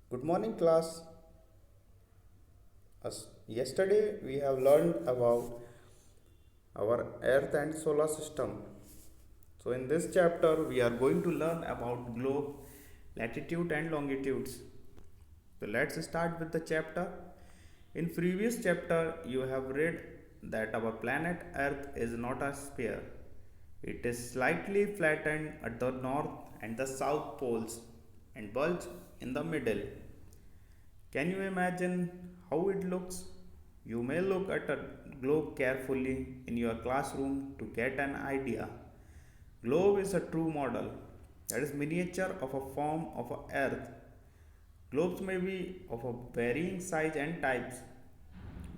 Good morning, class. Yesterday we have learned about our Earth and solar system. So, in this chapter, we are going to learn about globe, latitude, and longitudes. So, let's start with the chapter. In previous chapter, you have read that our planet Earth is not a sphere. It is slightly flattened at the north and the south poles and bulge in the middle. Can you imagine how it looks? You may look at a globe carefully in your classroom to get an idea. Globe is a true model, that is miniature of a form of a earth. Globes may be of a varying size and types.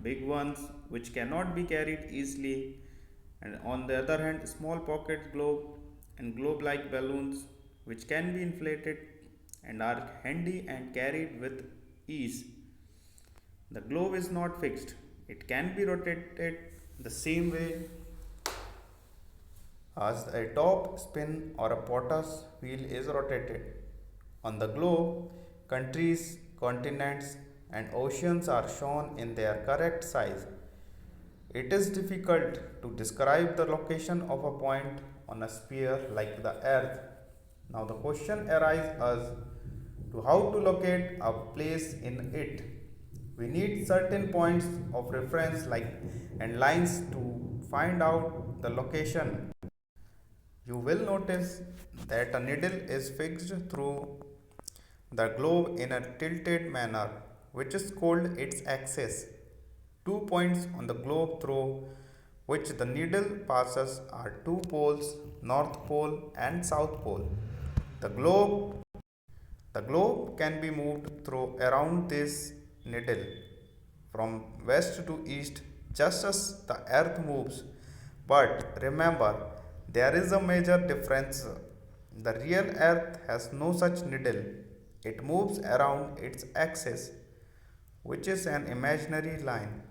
Big ones which cannot be carried easily, and on the other hand small pocket globe and globe like balloons which can be inflated and are handy and carried with ease. The globe is not fixed, it can be rotated the same way as a top spin or a potash wheel is rotated. On the globe, countries, continents, and oceans are shown in their correct size. It is difficult to describe the location of a point on a sphere like the earth. Now the question arises as to how to locate a place in it. We need certain points of reference like and lines to find out the location. You will notice that a needle is fixed through the globe in a tilted manner, which is called its axis. 2 points on the globe through which the needle passes are two poles, North Pole and South Pole. The globe the globe can be moved through around this needle from west to east just as the earth moves. But remember, there is a major difference. The real earth has no such needle. It moves around its axis, which is an imaginary line.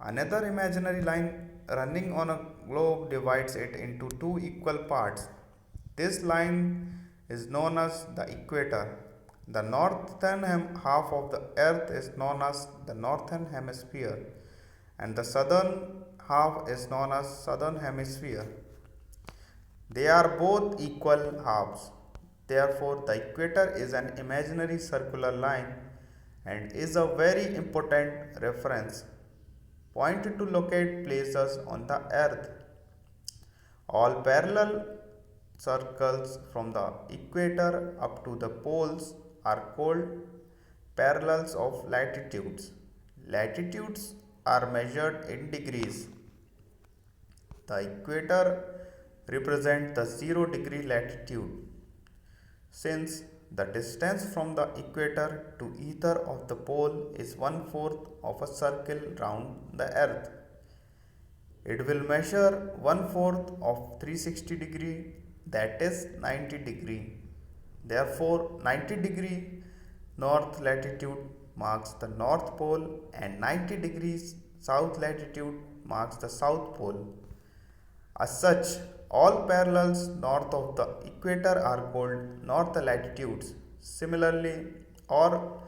Another imaginary line running on a globe divides it into two equal parts. This line is known as the equator. The northern half of the earth is known as the northern hemisphere, and the southern half is known as southern hemisphere. They are both equal halves. Therefore, the equator is an imaginary circular line and is a very important reference point to locate places on the earth. All parallel circles from the equator up to the poles are called parallels of latitudes. Latitudes are measured in degrees. The equator represents the 0 degree latitude. Since the distance from the equator to either of the pole is one fourth of a circle round the earth, it will measure one fourth of 360 degree, that is 90 degree. Therefore, 90 degree north latitude marks the north pole and 90 degrees south latitude marks the south pole. As such, all parallels north of the equator are called north latitudes. Similarly, all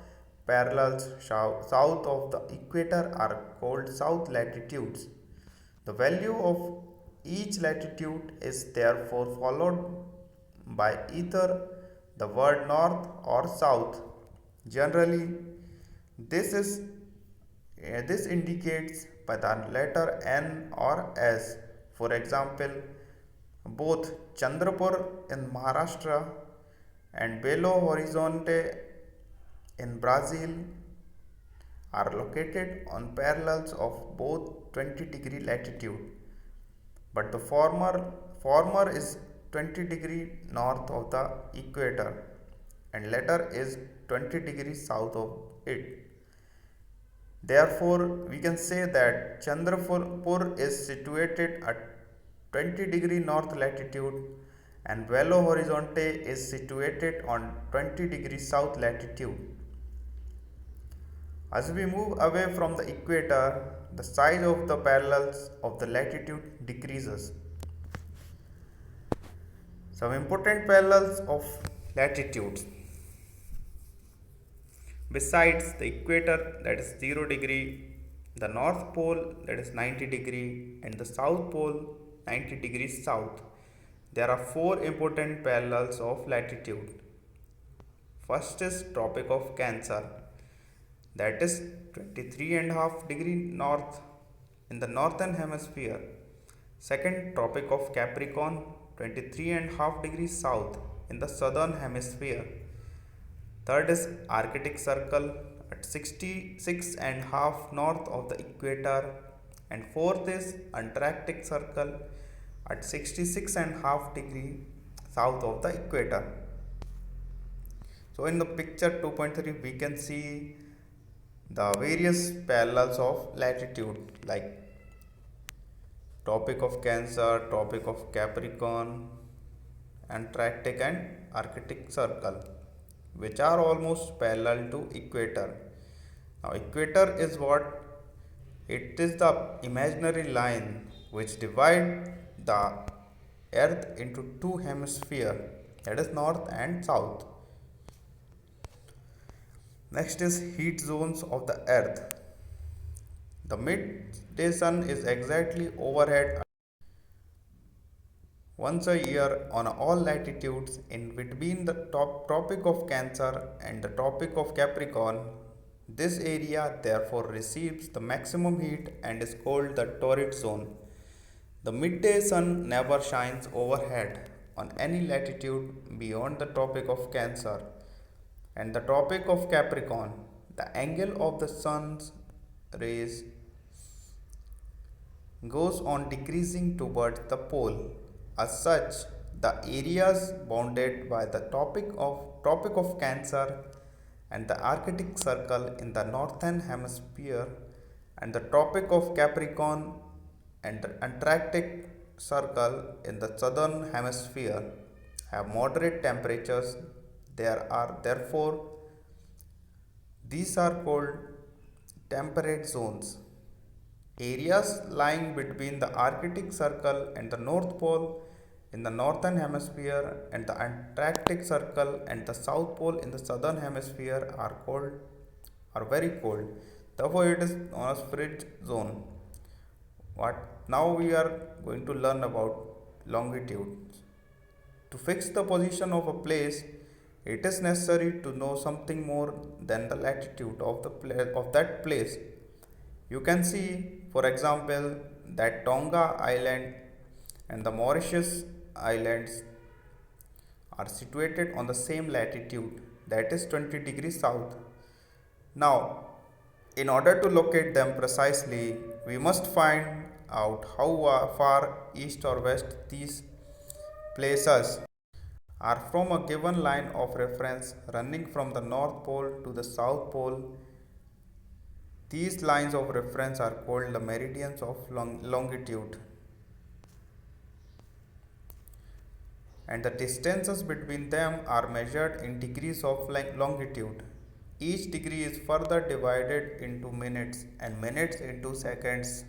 parallels south of the equator are called south latitudes. The value of each latitude is therefore followed by either the word north or south. Generally, this is this indicates by the letter N or S. For example, both Chandrapur in Maharashtra and Belo Horizonte in Brazil are located on parallels of both 20-degree latitude, but the former is 20 degree north of the equator and latter is 20 degrees south of it. Therefore, we can say that Chandrapur is situated at 20-degree north latitude and Belo Horizonte is situated on 20-degree south latitude. As we move away from the equator, the size of the parallels of the latitude decreases. Some important parallels of latitudes. besides the equator, that is 0 degree, the north pole, that is 90 degree, and the south pole, 90 degrees south. There are four important parallels of latitude. First is Tropic of Cancer, that is 23.5 degree north in the northern hemisphere. Second, Tropic of Capricorn, 23.5 degrees south in the southern hemisphere. Third is Arctic Circle at 66 and half north of the equator. And fourth is Antarctic Circle at 66 and half degree south of the equator. So in the picture 2.3 we can see the various parallels of latitude like Tropic of Cancer, Tropic of Capricorn, Antarctic and Arctic Circle, which are almost parallel to equator. Now equator is what? It is the imaginary line which divide the earth into two hemispheres, that is north and south. Next is heat zones of the earth. The midday sun is exactly overhead once a year on all latitudes in between the Tropic of Cancer and the Tropic of Capricorn. This area therefore receives the maximum heat and is called the torrid zone. The midday sun never shines overhead on any latitude beyond the Tropic of Cancer and the Tropic of Capricorn. The angle of the sun's rays goes on decreasing towards the pole. As such, the areas bounded by the Tropic of Cancer and the Arctic Circle in the northern hemisphere and the Tropic of Capricorn and the Antarctic Circle in the southern hemisphere have moderate temperatures. There are therefore these are called temperate zones. Areas lying between the Arctic Circle and the North Pole in the northern hemisphere and the Antarctic Circle and the South Pole in the southern hemisphere are very cold. Therefore, it is known as frigid zone. What now we are going to learn about longitude. To fix the position of a place, it is necessary to know something more than the latitude of that place. You can see, for example, that Tonga Island and the Mauritius Islands are situated on the same latitude, that is 20 degrees south. Now, in order to locate them precisely, we must find out how far east or west these places are from a given line of reference running from the North Pole to the South Pole. These lines of reference are called the meridians of longitude, and the distances between them are measured in degrees of longitude. Each degree is further divided into minutes and minutes into seconds.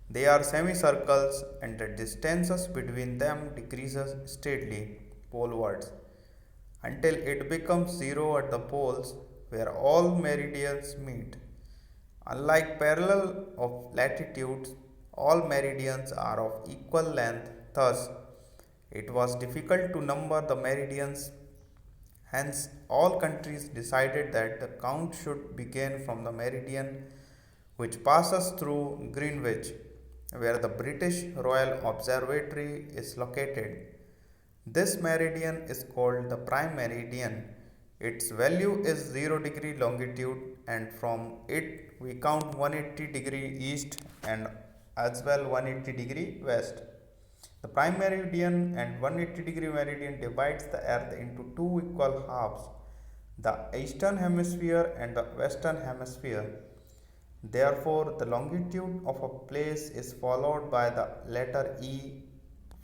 They are semicircles and the distances between them decreases steadily polewards until it becomes zero at the poles where all meridians meet. Unlike parallel of latitudes, all meridians are of equal length, thus, it was difficult to number the meridians. Hence, all countries decided that the count should begin from the meridian which passes through Greenwich, where the British Royal Observatory is located. This meridian is called the prime meridian. Its value is 0 degree longitude, and from it we count 180 degree east and as well 180 degree west. The prime meridian and 180 degree meridian divides the earth into two equal halves, the eastern hemisphere and the western hemisphere. Therefore, the longitude of a place is followed by the letter E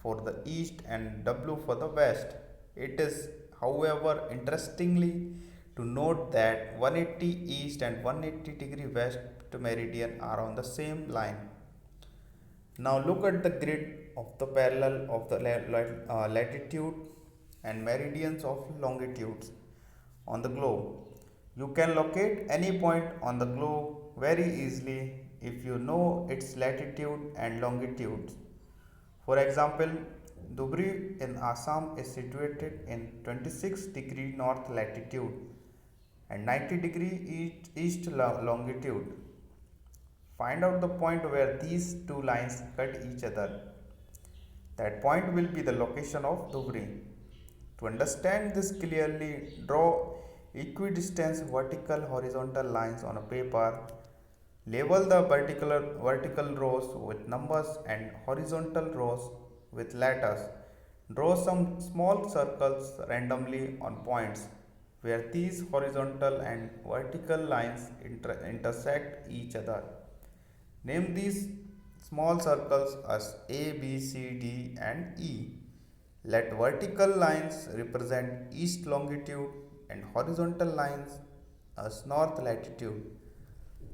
for the east and W for the west. It is, however, interestingly to note that 180 east and 180 degree west meridian are on the same line. Now look at the grid of the parallel of the latitude and meridians of longitudes on the globe. You can locate any point on the globe very easily if you know its latitude and longitude. For example, Dhubri in Assam is situated in 26° north latitude and 90° east longitude. Find out the point where these two lines cut each other. That point will be the location of Dhubri. To understand this clearly, draw equidistant vertical horizontal lines on a paper. Label the vertical rows with numbers and horizontal rows with letters. Draw some small circles randomly on points where these horizontal and vertical lines intersect each other. Name these small circles as A, B, C, D, and E. Let vertical lines represent east longitude and horizontal lines as north latitude.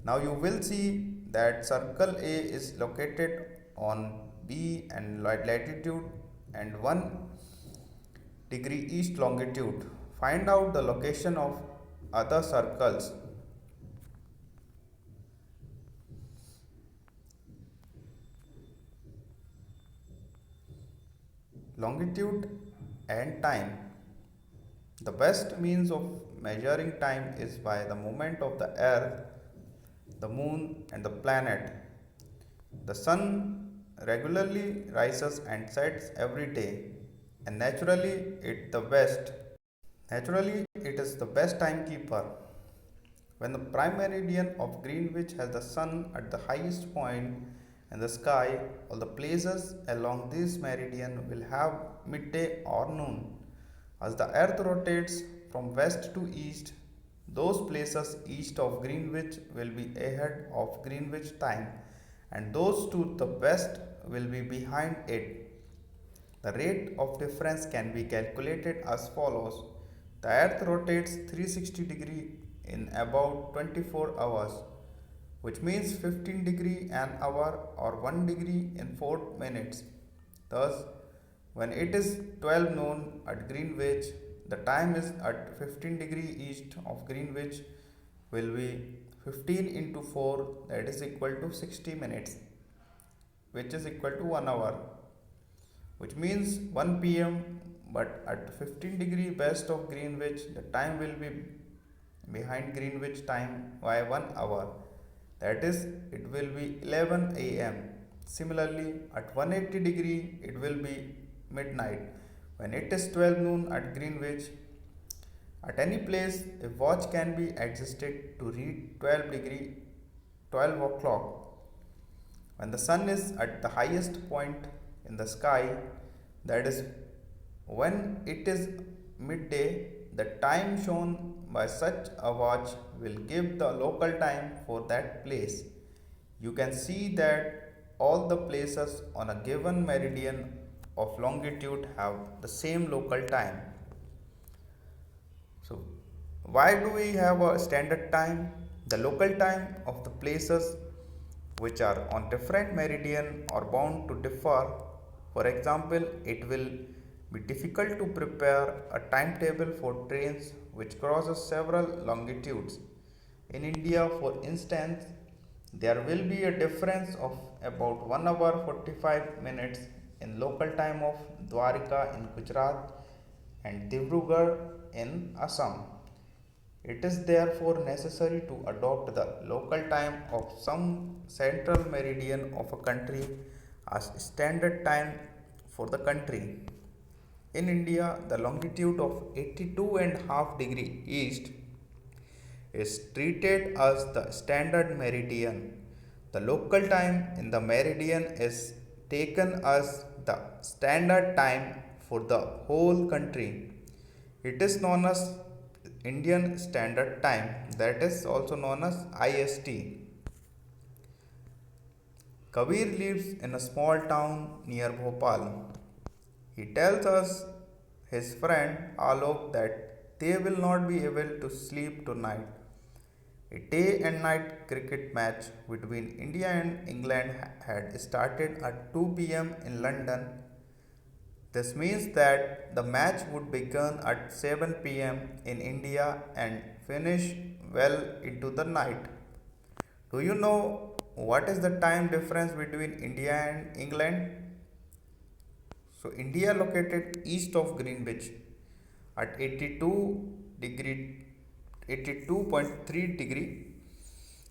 Now you will see that circle A is located on B and latitude and 1° east longitude. Find out the location of other circles. Longitude and time. The best means of measuring time is by the movement of the earth, the moon, and the planet. The sun regularly rises and sets every day, and naturally it is the best timekeeper. When the prime meridian of Greenwich has the sun at the highest point in the sky, all the places along this meridian will have midday or noon. As the earth rotates from west to east, those places east of Greenwich will be ahead of Greenwich time, and those to the west will be behind it. The rate of difference can be calculated as follows. The earth rotates 360 degrees in about 24 hours, which means 15° an hour or 1° in 4 minutes. Thus, when it is 12 noon at Greenwich, the time is at 15° east of Greenwich will be 15 into 4, that is equal to 60 minutes, which is equal to 1 hour, which means 1 pm, but at 15° west of Greenwich, the time will be behind Greenwich time by 1 hour, that is, it will be 11 am. Similarly, at 180° it will be midnight. When it is 12 noon at Greenwich, at any place a watch can be adjusted to read 12 o'clock. When the sun is at the highest point in the sky, that is when it is midday, the time shown by such a watch will give the local time for that place. You can see that all the places on a given meridian of longitude have the same local time. So, why do we have a standard time? The local time of the places which are on different meridian are bound to differ. For example, it will be difficult to prepare a timetable for trains which crosses several longitudes. In India, for instance, there will be a difference of about 1 hour 45 minutes in local time of Dwarka in Gujarat and Dibrugarh in Assam. It is therefore necessary to adopt the local time of some central meridian of a country as standard time for the country. In India, the longitude of 82.5° east is treated as the standard meridian. The local time in the meridian is taken as the standard time for the whole country. It is known as Indian Standard Time, that is also known as IST. Kabir lives in a small town near Bhopal. He tells us his friend Alok that they will not be able to sleep tonight. A day and night cricket match between India and England had started at 2 pm in London. This means that the match would begin at 7 pm in India and finish well into the night. Do you know what is the time difference between India and England? So India located east of Greenwich at 82.3 degree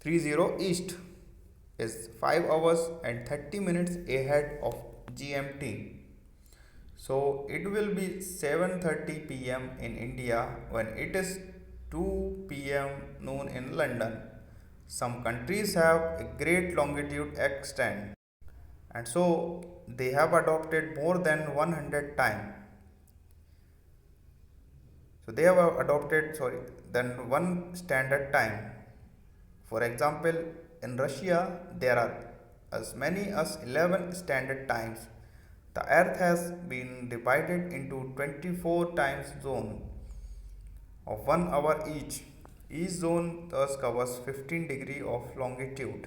30 east is 5 hours and 30 minutes ahead of GMT. So it will be 7:30 p.m. in India when it is 2 p.m. noon in London. Some countries have a great longitude extent, and so they have adopted more than 100 time. So they have adopted than one standard time. For example, in Russia there are as many as 11 standard times. The earth has been divided into 24 time zones of 1 hour each. Each zone thus covers 15 degree of longitude.